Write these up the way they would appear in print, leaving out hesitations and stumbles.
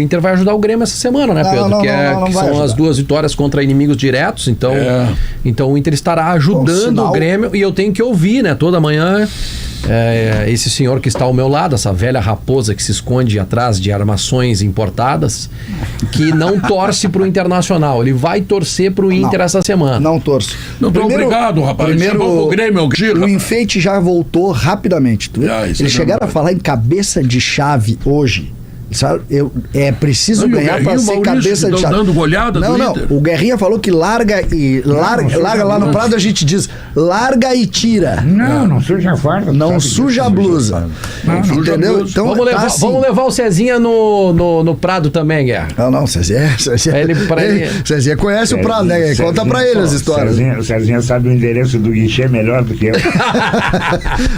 Inter vai ajudar o Grêmio essa semana, né, Pedro? Que são as 2 vitórias contra inimigos diretos, então o Inter estará ajudando o Grêmio, e eu tenho que ouvir, né, toda manhã esse senhor que está ao meu lado, essa velha raposa que se esconde atrás de armações importadas, que não torce pro Internacional. Ele vai torcer pro Inter essa semana. Não torço. Não, obrigado, rapaz. Primeiro, o Grêmio, o enfeite já voltou rapidamente. Eles chegaram a falar em cabeça de chave hoje. Sabe? É preciso ganhar para ser cabeça de chave. Dando goleada não. O Guerrinha falou que larga lá no Prado, a gente diz larga e tira. Não suja a farda. Não suja a blusa. Entendeu? Então, vamos levar o Cezinha no Prado também, Guerra. Não, Cezinha conhece o Prado, né? Conta pra ele as histórias. O Cezinha sabe o endereço do guichê melhor do que eu.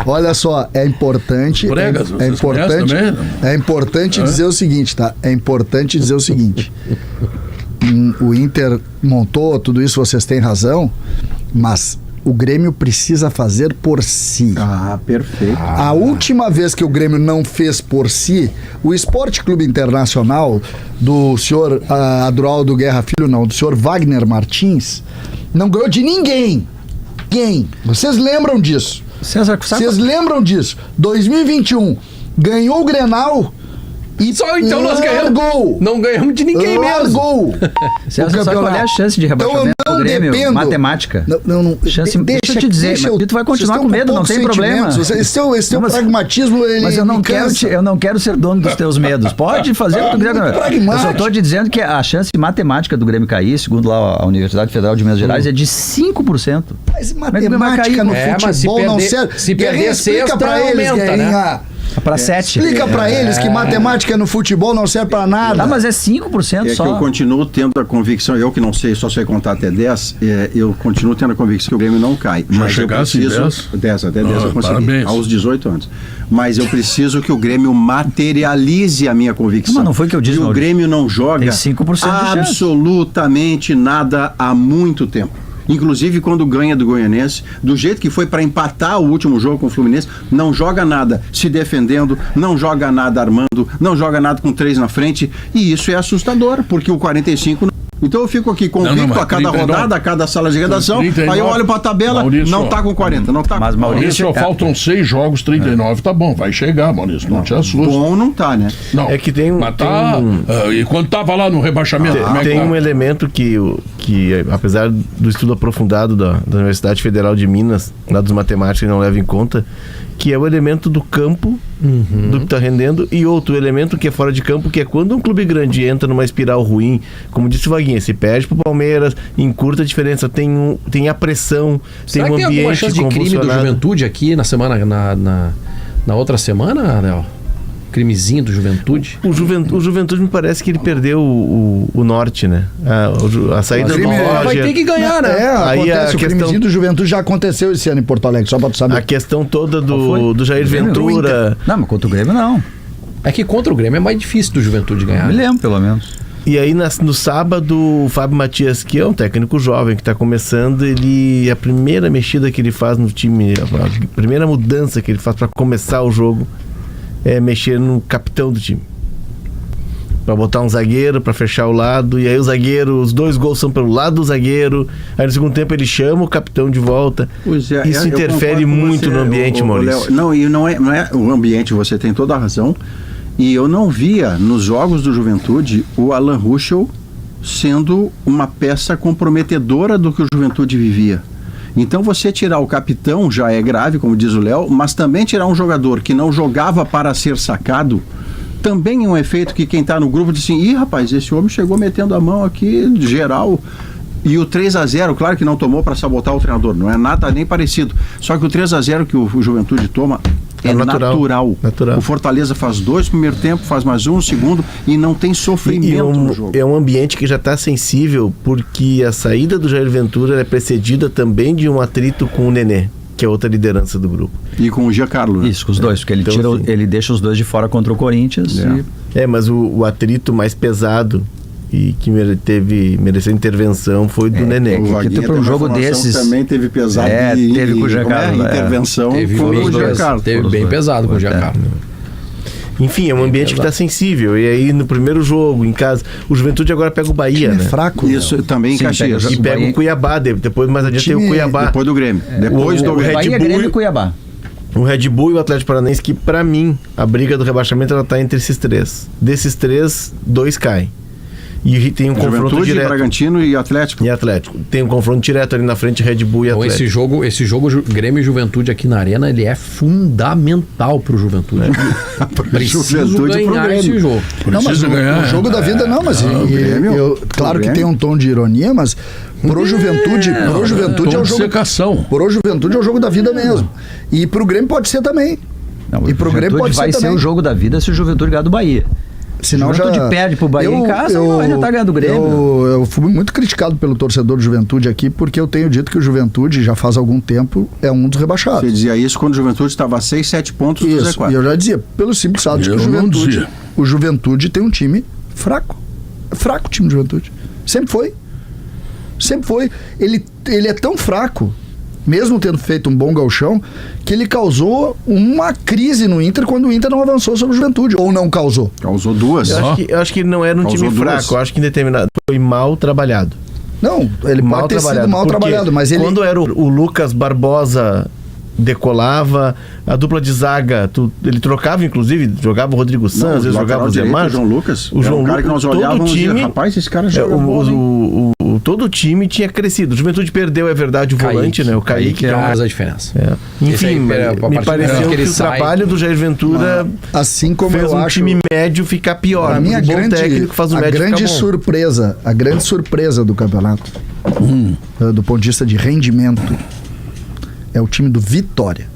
Olha só, é importante dizer o seguinte, tá? É importante dizer o seguinte. O Inter montou tudo isso, vocês têm razão, mas o Grêmio precisa fazer por si. Perfeito. A última vez que o Grêmio não fez por si, o Esporte Clube Internacional do senhor Adroaldo Guerra Filho, do senhor Wagner Martins, não ganhou de ninguém. Vocês lembram disso? Vocês lembram disso? 2021, ganhou o Grenal e só então nós ganhamos. Não ganhamos de ninguém mesmo. César, sabe qual é a chance de rebaixamento do Grêmio? Matemática. Deixa eu te dizer, mas tu vai continuar com medo, não tem problema. Esse é o pragmatismo. Mas eu não quero ser dono dos teus medos. Pode fazer o que tu quiser. Eu só estou te dizendo que a chance matemática do Grêmio cair, segundo lá a Universidade Federal de Minas Gerais, é de 5%. Mas matemática no futebol não serve. Se perder sexta, pra eles, aumenta, né? Para 7. Explica pra eles que matemática no futebol não serve pra nada. Mas é 5% só. Que eu continuo tendo a convicção, eu que não sei, só sei contar até 10, eu continuo tendo a convicção que o Grêmio não cai. Mas eu preciso... 10 eu consegui, parabéns. Aos 18 anos. Mas eu preciso que o Grêmio materialize a minha convicção. Mas não foi o que eu disse, o Grêmio não joga 5% absolutamente nada há muito tempo. Inclusive quando ganha do Goianense, do jeito que foi para empatar o último jogo com o Fluminense, não joga nada se defendendo, não joga nada armando, não joga nada com 3 na frente, e isso é assustador, porque o 45... Então eu fico aqui convicto a cada rodada, a cada sala de redação, 39, aí eu olho pra tabela, Maurício, não tá com 40, não tá. Mas Maurício, faltam 6 jogos, 39, tá bom, vai chegar, Maurício, não te assusta. Bom não tá, né? Não, é que tem um... Mas tá, e quando tava lá no rebaixamento... tem um elemento que, apesar do estudo aprofundado da Universidade Federal de Minas, lá dos matemáticos, não leva em conta, que é o elemento do campo, do que está rendendo, e outro elemento que é fora de campo, que é quando um clube grande entra numa espiral ruim, como disse o Vaguinha, se perde pro Palmeiras, encurta a diferença, tem a pressão, será tem um que ambiente tem alguma chance de crime do Juventude aqui na semana, na outra semana, Léo? Crimezinho do Juventude? O Juventude me parece que ele perdeu o norte, né? A saída do Roger. Vai ter que ganhar, né? Aí acontece, o crimezinho do Juventude já aconteceu esse ano em Porto Alegre, só pra tu saber. A questão toda do Jair Ventura. Não, mas contra o Grêmio não. É que contra o Grêmio é mais difícil do Juventude ganhar. Me lembro, pelo menos. E aí no sábado, o Fábio Matias, que é um técnico jovem que está começando, a primeira mexida que ele faz no time, a primeira mudança que ele faz para começar o jogo é mexer no capitão do time, para botar um zagueiro para fechar o lado, e aí o zagueiro, os 2 gols são pelo lado do zagueiro, aí no segundo tempo ele chama o capitão de volta. Isso interfere muito no ambiente, Maurício. Não, e não é o ambiente, você tem toda a razão, e eu não via nos jogos do Juventude o Alan Ruschel sendo uma peça comprometedora do que o Juventude vivia. Então você tirar o capitão já é grave, como diz o Léo, mas também tirar um jogador que não jogava para ser sacado, também é um efeito que quem está no grupo diz assim, rapaz, esse homem chegou metendo a mão aqui, geral. E o 3-0, claro que não tomou para sabotar o treinador, não é nada nem parecido. Só que o 3-0 que o Juventude toma é natural. O Fortaleza faz 2 no primeiro tempo, faz mais 1 no segundo e não tem sofrimento no jogo. É um ambiente que já está sensível, porque a saída do Jair Ventura é precedida também de um atrito com o Nenê, que é outra liderança do grupo. E com o Giancarlo, né? Isso, com os dois, porque ele deixa os dois de fora contra o Corinthians. Mas o atrito mais pesado e que mereceu intervenção foi do Nenê. Que para um jogo desses também teve pesado. Teve com o Giancarlo. Intervenção teve com o Giancarlo. Teve bem pesado com o Giancarlo. Enfim, é um ambiente que está sensível. E aí, no primeiro jogo, em casa, o Juventude agora pega o Bahia, né? É fraco. Isso também em Caxias. E pega o Cuiabá, depois mais adiante tem o Cuiabá. Depois do Grêmio. Depois do Red Red Bull, Bull Grêmio e Cuiabá. O Red Bull e o Atlético Paranaense, que pra mim, a briga do rebaixamento, ela tá entre esses 3. Desses 3, 2 caem. E tem um confronto Juventude, direto. Bragantino e Atlético. E Atlético. Tem um confronto direto ali na frente, Red Bull e Então Atlético. esse jogo Grêmio e Juventude aqui na Arena, ele é fundamental pro Juventude. Preciso Juventude pro ganhar Grêmio. esse jogo. Não, mas o jogo da vida não, mas claro que tem um tom de ironia, mas pro Juventude é o jogo. Secação. Pro Juventude é o jogo da vida mesmo. E pro Grêmio pode ser também. Não, E pro Grêmio pode vai ser ser também. o jogo da vida se o Juventude ganhar do Bahia. Senão o Juventude perde pro Bahia em casa, ainda tá ganhando o Grêmio. Eu fui muito criticado pelo torcedor do Juventude aqui, porque eu tenho dito que o Juventude, já faz algum tempo, é um dos rebaixados. Você dizia isso quando o Juventude estava a 6, 7 pontos do Isso, Z4. e eu já dizia, pelo simples fato de que o Juventude tem um time fraco. É fraco o time do Juventude. Sempre foi. Sempre foi. Ele é tão fraco, mesmo tendo feito um bom gauchão, que ele causou uma crise no Inter quando o Inter não avançou sobre o Juventude. Ou não causou? Causou 2. Eu acho que ele não era um Causou time 2. fraco. Eu acho que em determinado foi mal trabalhado. Não, ele pode ter sido mal Porque trabalhado, mas ele... quando era o Lucas Barbosa decolava, a dupla de zaga, ele trocava, inclusive, jogava o Rodrigo Santos, às vezes jogava o Zé Marcos. O João Lucas. O João um cara que nós olhávamos e dizia, rapaz, esse cara joga bola, hein? todo o time tinha crescido. O Juventude perdeu, é verdade, o volante, né? O Kaique. Que faz a diferença. Enfim, me pareceu que o trabalho do Jair Ventura assim como fez eu um acho, time médio ficar pior. A minha bom técnico faz o médio ficar bom. A grande surpresa do campeonato, do ponto de vista de rendimento, é o time do Vitória.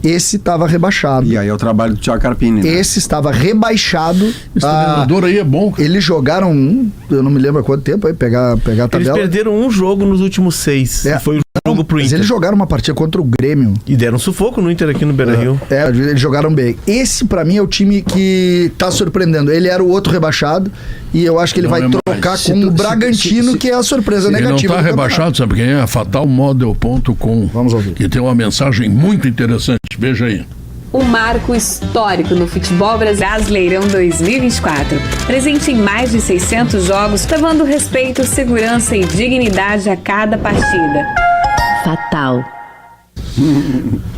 Esse estava rebaixado. E aí é o trabalho do Thiago Carpini. Né? Esse estava rebaixado. Esse treinador aí é bom. Cara. Eles jogaram, eu não me lembro há quanto tempo, aí pegar a tabela. Eles perderam um jogo nos últimos 6. Foi o jogo pro Inter. Mas eles jogaram uma partida contra o Grêmio. E deram sufoco no Inter aqui no Beira-Rio. Eles jogaram bem. Esse, pra mim, é o time que tá surpreendendo. Ele era o outro rebaixado e eu acho que ele vai trocar com o Bragantino, que é a surpresa negativa. Ele não tá rebaixado, sabe quem é? Fatalmodel.com. Vamos ouvir. Que tem uma mensagem muito interessante. Veja aí. Um marco histórico no futebol Brasileirão 2024. Presente em mais de 600 jogos, levando respeito, segurança e dignidade a cada partida. Fatal.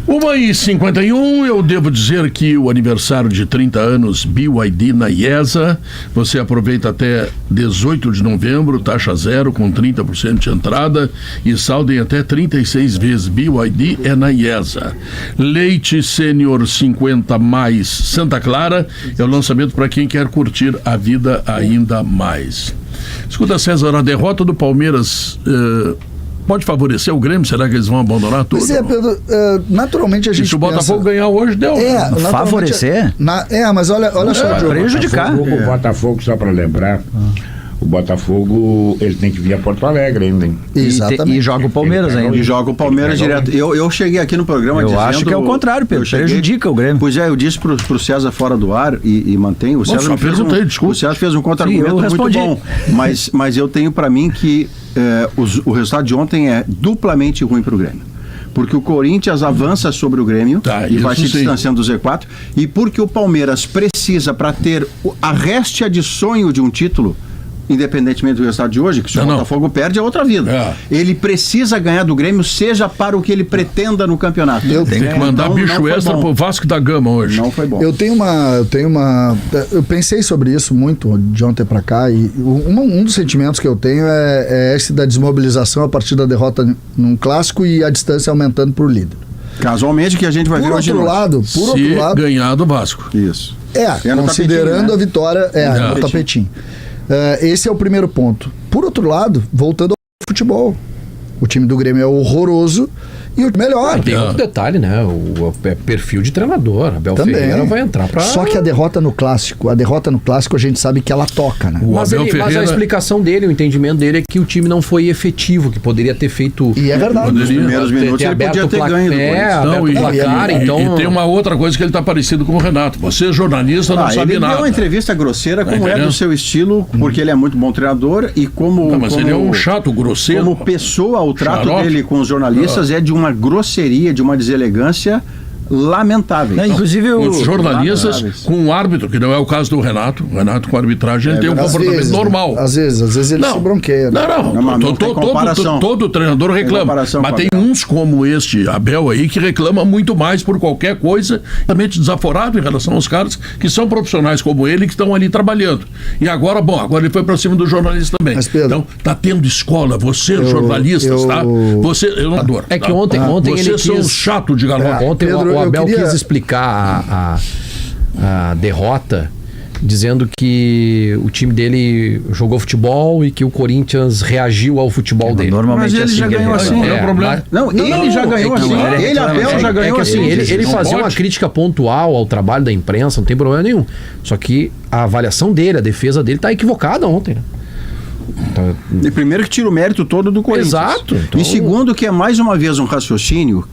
1h51, eu devo dizer que o aniversário de 30 anos BYD na IESA, você aproveita até 18 de novembro, taxa zero com 30% de entrada e saldo em até 36 vezes. BYD é na IESA. Leite Sênior 50 mais Santa Clara é o lançamento para quem quer curtir a vida ainda mais. Escuta, César, a derrota do Palmeiras pode favorecer o Grêmio? Será que eles vão abandonar tudo? Pois é, Pedro, naturalmente a gente se o Botafogo ganhar hoje, deu. Favorecer? Mas olha só, prejudicar. O Botafogo, só para lembrar, o Botafogo, ele tem que vir a Porto Alegre ainda, hein? Exatamente. E joga o Palmeiras ainda. E joga o Palmeiras direto. Eu cheguei aqui no programa dizendo... Eu acho que é o contrário, Pedro. Prejudica o Grêmio. Pois é, eu disse pro César fora do ar e mantém. O César fez um contra-argumento muito bom. Mas eu tenho para mim que o resultado de ontem é duplamente ruim pro Grêmio. Porque o Corinthians avança sobre o Grêmio e vai se distanciando do Z4. E porque o Palmeiras precisa, para ter a réstia de sonho de um título, independentemente do resultado de hoje, que se o Botafogo perde é outra vida. Ele precisa ganhar do Grêmio, seja para o que ele pretenda no campeoato. Tem que mandar bicho extra pro Vasco da Gama hoje. Não foi bom. Eu pensei sobre isso muito de ontem para cá e um dos sentimentos que eu tenho é esse da desmobilização a partir da derrota num clássico e a distância aumentando pro líder. Casualmente que a gente vai ver hoje. Por outro lado, ganhar do Vasco. Isso. Considerando a vitória, no tapetinho. Esse é o primeiro ponto. Por outro lado, voltando ao futebol, o time do Grêmio é horroroso e o melhor. Tem outro detalhe, né? O perfil de treinador. Abel Ferreira vai entrar pra... Só que a derrota no clássico a gente sabe que ela toca, né? Mas a explicação dele, o entendimento dele é que o time não foi efetivo, que poderia ter feito... E é verdade. Nos primeiros minutos ele podia ter ganho. E tem uma outra coisa que ele tá parecido com o Renato. Você, jornalista, não sabe nada. Ele deu uma entrevista grosseira, como é do seu estilo, porque ele é muito bom treinador e mas ele é um chato, grosseiro. Como pessoa, o trato dele com os jornalistas é de uma grosseria, de uma deselegância lamentáveis. Não, inclusive os jornalistas lamentáveis. com um árbitro, que não é o caso do Renato. O Renato com a arbitragem ele tem um comportamento normal. Às vezes ele se bronqueia. Né? Todo treinador reclama. Mas tem uns como este Abel aí que reclama muito mais por qualquer coisa, realmente desaforado em relação aos caras que são profissionais como ele, que estão ali trabalhando. E agora ele foi para cima do jornalista também. Mas, Pedro, então, tá tendo escola, jornalistas, tá? Eu não adoro. É que ontem vocês ele são chato de galope. Ontem Pedro, o Abel quis explicar a derrota, dizendo que o time dele jogou futebol e que o Corinthians reagiu ao futebol dele. Normalmente Mas ele já ganhou assim. Não é problema. Ele já ganhou assim. Ele, Abel, já ganhou assim. Ele fazia uma crítica pontual ao trabalho da imprensa, não tem problema nenhum. Só que a avaliação dele, a defesa dele tá equivocada ontem, né? E primeiro que tira o mérito todo do Corinthians. Exato. Então... E segundo que é mais uma vez um raciocínio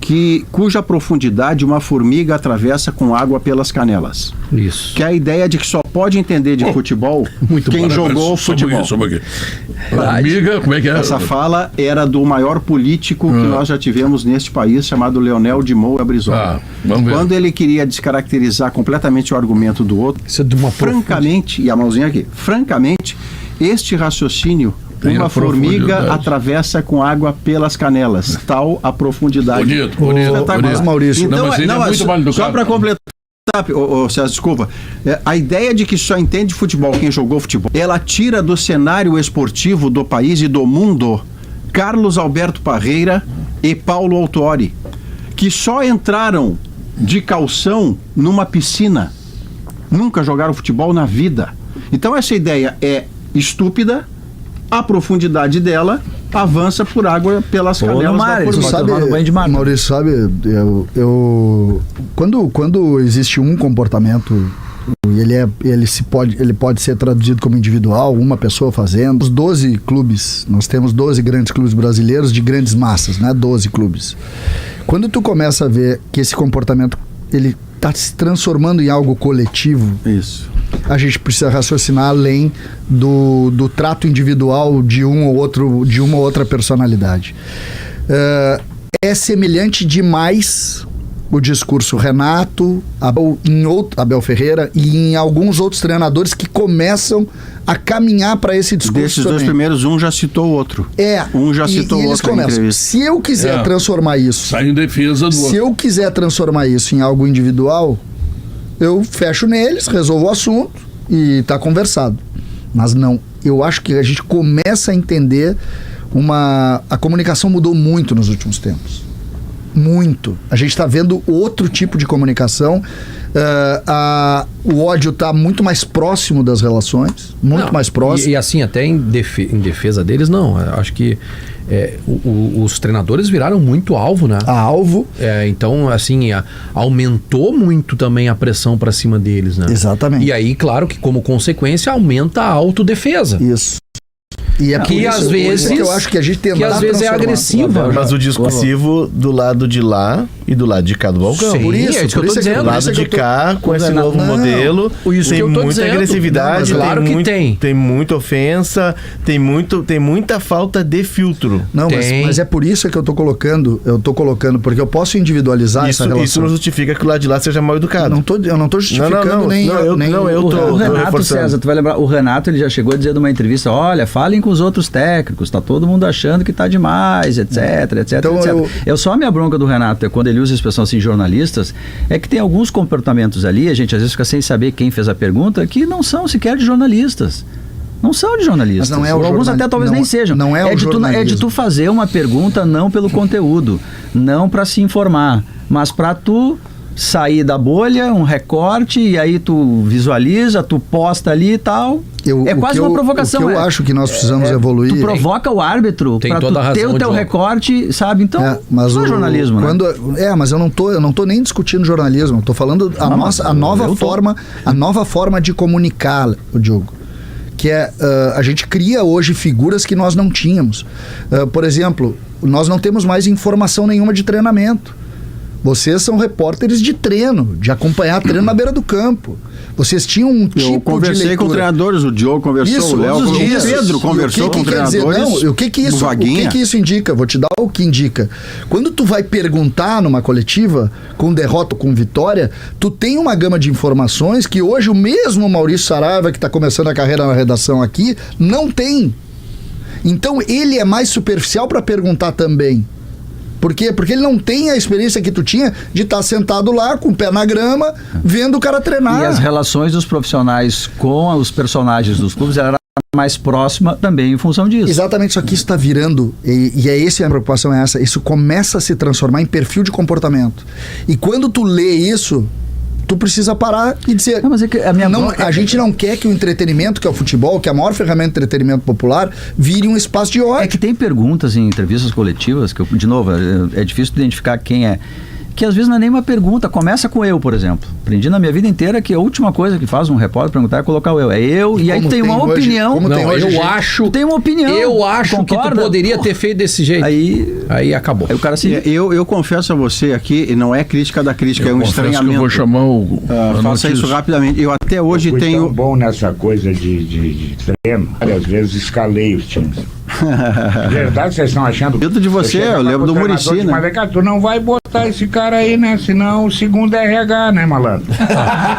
cuja profundidade uma formiga atravessa com água pelas canelas. Isso. Que é a ideia de que só pode entender de futebol quem jogou futebol. Formiga, como é que é? Essa fala era do maior político que nós já tivemos neste país, chamado Leonel de Moura Brizola. Vamos ver. Quando ele queria descaracterizar completamente o argumento do outro, Isso é de uma francamente, e a mãozinha aqui, francamente, este raciocínio, uma formiga atravessa com água pelas canelas, tal a profundidade. Bonito. Mas, Maurício, Então, mas ele é muito mal educado. só para completar, César, desculpa, a ideia de que só entende futebol quem jogou futebol, ela tira do cenário esportivo do país e do mundo Carlos Alberto Parreira e Paulo Autuori, que só entraram de calção numa piscina, nunca jogaram futebol na vida. Então essa ideia é estúpida, a profundidade dela avança por água pelas canelas da formiga. Sabe, Maurício, sabe, quando existe um comportamento e ele pode ser traduzido como individual, uma pessoa fazendo, os 12 clubes, nós temos 12 grandes clubes brasileiros de grandes massas, né? 12 clubes. Quando tu começa a ver que esse comportamento ele está se transformando em algo coletivo, isso, a gente precisa raciocinar além do trato individual de uma ou outra personalidade. É semelhante demais o discurso Renato, Abel Ferreira e em alguns outros treinadores que começam a caminhar para esse discurso. Desses dois primeiros, um já citou o outro. Um já citou o outro. Se eu quiser transformar isso... Sai em defesa do outro. Se eu quiser transformar isso em algo individual, eu fecho neles, resolvo o assunto e está conversado. Mas não, eu acho que a gente começa a entender a comunicação mudou muito nos últimos tempos. Muito. A gente está vendo outro tipo de comunicação. O ódio está muito mais próximo das relações, mais próximo. E assim, até em defesa deles, não. Eu acho que os treinadores viraram muito alvo, né? Alvo. Então, assim, aumentou muito também a pressão para cima deles, né? Exatamente. E aí, claro que como consequência aumenta a autodefesa. Isso. E é que às vezes eu acho que a gente tem às vezes é agressiva. Mas o discursivo do lado de lá e do lado de cá do balcão. Sim, por isso é isso que eu tô dizendo. Do lado de cá, com esse novo modelo, isso tem que eu tô muita dizendo. agressividade, Não, claro que tem. Tem muita ofensa, tem muita falta de filtro. Não, mas é por isso que eu tô colocando, porque eu posso individualizar essa relação. Isso não justifica que o lado de lá seja mal educado. Eu não tô justificando o Renato, César, tu vai lembrar, o Renato ele já chegou a dizer numa entrevista, olha, falem com os outros técnicos, tá todo mundo achando que tá demais, etc. Então, Eu só a minha bronca do Renato é quando ele usa a expressão assim, jornalistas, é que tem alguns comportamentos ali, a gente às vezes fica sem saber quem fez a pergunta, que não são sequer de jornalistas. Não são de jornalistas. Mas não é alguns até talvez nem sejam. Não é de tu fazer uma pergunta não pelo conteúdo, não para se informar, mas para tu sair da bolha, um recorte, e aí tu visualiza, tu posta ali e tal. É quase uma provocação. O que eu acho que nós precisamos evoluir... Tu provoca o árbitro para tu ter o teu recorte, sabe? Então, mas não é jornalismo, né? Mas eu não tô nem discutindo jornalismo, eu tô falando a nova forma de comunicar, Diogo. Que a gente cria hoje figuras que nós não tínhamos. Por exemplo, nós não temos mais informação nenhuma de treinamento. Vocês são repórteres de treino, de acompanhar treino na beira do campo. Vocês tinham um tipo de leitura. Eu conversei com treinadores, o Diogo conversou, isso, o Léo, o Pedro conversou com treinadores. O que isso indica? Vou te dar o que indica. Quando tu vai perguntar numa coletiva, com derrota ou com vitória, tu tem uma gama de informações que hoje o mesmo Maurício Saraiva, que está começando a carreira na redação aqui, não tem. Então ele é mais superficial para perguntar também. Por quê? Porque ele não tem a experiência que tu tinha de estar sentado lá, com o pé na grama, vendo o cara treinar. E as relações dos profissionais com os personagens dos clubes era mais próxima também em função disso. Exatamente, isso aqui está virando, e é essa a minha preocupação, é essa, isso começa a se transformar em perfil de comportamento. E quando tu lê isso, tu precisa parar e dizer... Não, mas é que a gente não quer que o entretenimento, que é o futebol, que é a maior ferramenta de entretenimento popular, vire um espaço de ódio. É que tem perguntas em entrevistas coletivas, que de novo, é difícil identificar quem é, que às vezes não é nem uma pergunta, começa com eu, por exemplo. Aprendi na minha vida inteira que a última coisa que faz um repórter perguntar é colocar o eu. É eu, e aí tem uma opinião. Tem uma opinião. Eu acho que tu poderia ter feito desse jeito. Aí acabou. Aí o cara eu confesso a você aqui, e não é crítica da crítica, é um estranhamento. Eu vou chamar o... faça isso rapidamente. Eu até hoje tenho... tão bom nessa coisa de treino. Várias vezes escalei os times. Verdade, vocês estão achando... Dentro de você, eu lembro do Muricy, né? Mas, cara, tu não vai botar esse cara aí, né? Senão o segundo é RH, né, malandro?